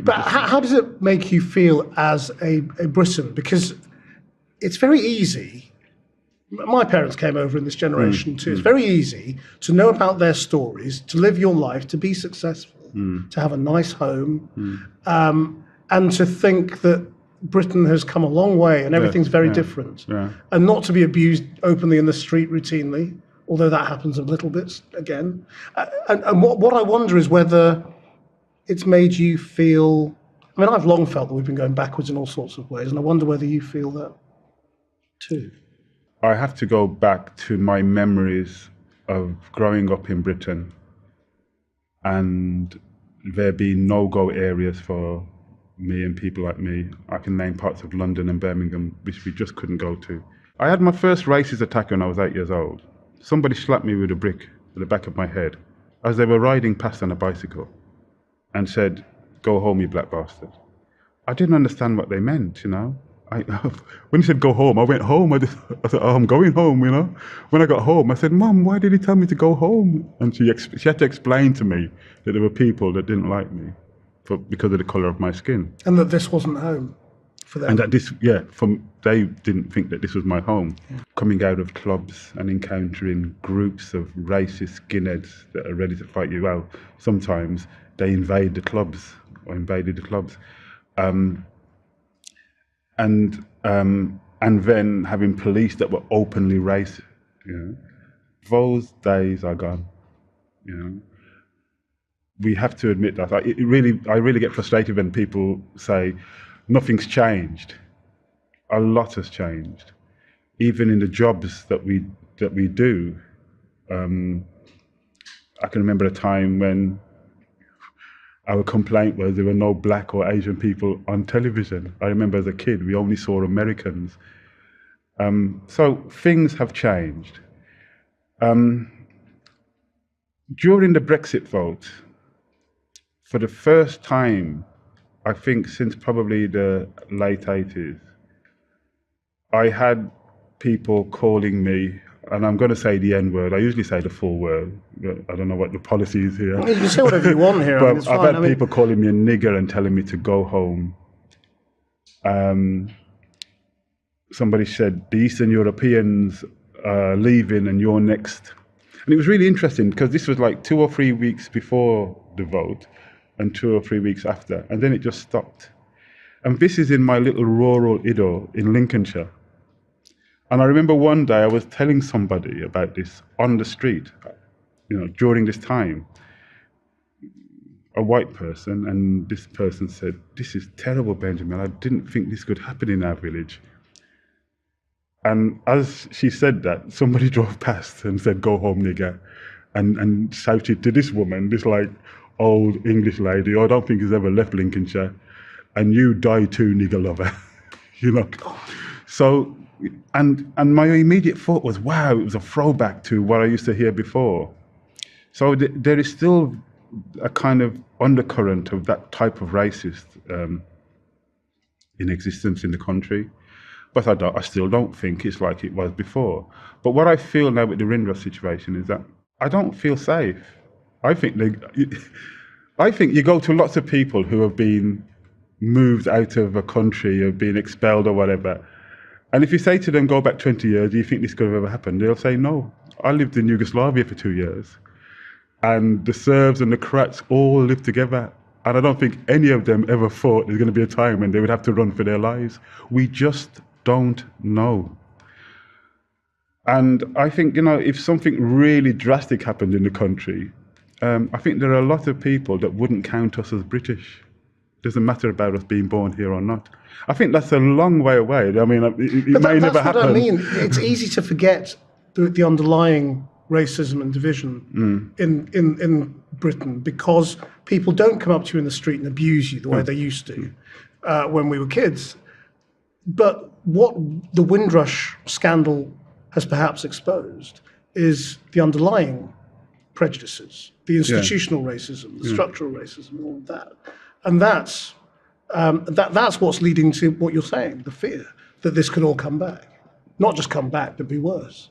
But how does it make you feel as a Briton? Because it's very easy. My parents came over in this generation too. It's very easy to know about their stories, to live your life, to be successful, to have a nice home, and to think that Britain has come a long way and everything's very different. And not to be abused openly in the street routinely, although that happens a little bit again. And what I wonder is whether it's made you feel, I mean, I've long felt that we've been going backwards in all sorts of ways, and I wonder whether you feel that too. I have to go back to my memories of growing up in Britain and there being no-go areas for me and people like me. I can name parts of London and Birmingham which we just couldn't go to. I had my first racist attack when I was 8 years old. Somebody slapped me with a brick at the back of my head as they were riding past on a bicycle and said, "Go home, you black bastard." I didn't understand what they meant, you know. When he said go home, I went home. I said, "Oh, I'm going home," you know. When I got home, I said, "Mum, why did he tell me to go home?" And she had to explain to me that there were people that didn't like me because of the colour of my skin. And that this wasn't home for them. And that they didn't think that this was my home. Yeah. Coming out of clubs and encountering groups of racist skinheads that are ready to fight you out. Sometimes they invade the clubs or invaded the clubs. And then having police that were openly racist, you know, those days are gone. You know, we have to admit that. I really get frustrated when people say nothing's changed. A lot has changed, even in the jobs that we do. I can remember a time when our complaint was there were no black or Asian people on television. I remember as a kid, we only saw Americans. So things have changed. During the Brexit vote, for the first time, I think since probably the late 80s, I had people calling me, and I'm going to say the N-word. I usually say the full word. I don't know what the policy is here. You can say whatever you want here. But I've had people calling me a nigger and telling me to go home. Somebody said, the Eastern Europeans are leaving and you're next. And it was really interesting because this was like 2 or 3 weeks before the vote and 2 or 3 weeks after. And then it just stopped. And this is in my little rural Ido in Lincolnshire. And I remember one day I was telling somebody about this on the street, you know, during this time, a white person, and this person said, "This is terrible, Benjamin. I didn't think this could happen in our village." And as she said that, somebody drove past and said, "Go home, nigger," and shouted to this woman, this like old English lady, "I don't think he's ever left Lincolnshire, and you die too, nigger lover," you know. So. And my immediate thought was, wow, it was a throwback to what I used to hear before. So there is still a kind of undercurrent of that type of racist in existence in the country. But I still don't think it's like it was before. But what I feel now with the Rindra situation is that I don't feel safe. I think you go to lots of people who have been moved out of a country, have been expelled or whatever, and if you say to them, go back 20 years, do you think this could have ever happened? They'll say, no. I lived in Yugoslavia for 2 years. And the Serbs and the Croats all lived together. And I don't think any of them ever thought there's going to be a time when they would have to run for their lives. We just don't know. And I think, you know, if something really drastic happened in the country, I think there are a lot of people that wouldn't count us as British. Doesn't matter about us being born here or not. I think that's a long way away. I mean, it may never happen. That's what I mean. It's easy to forget the underlying racism and division in Britain because people don't come up to you in the street and abuse you the way they used to when we were kids. But what the Windrush scandal has perhaps exposed is the underlying prejudices, the institutional racism, the structural racism, all of that. And that's what's leading to what you're saying, the fear that this could all come back. Not just come back, but be worse.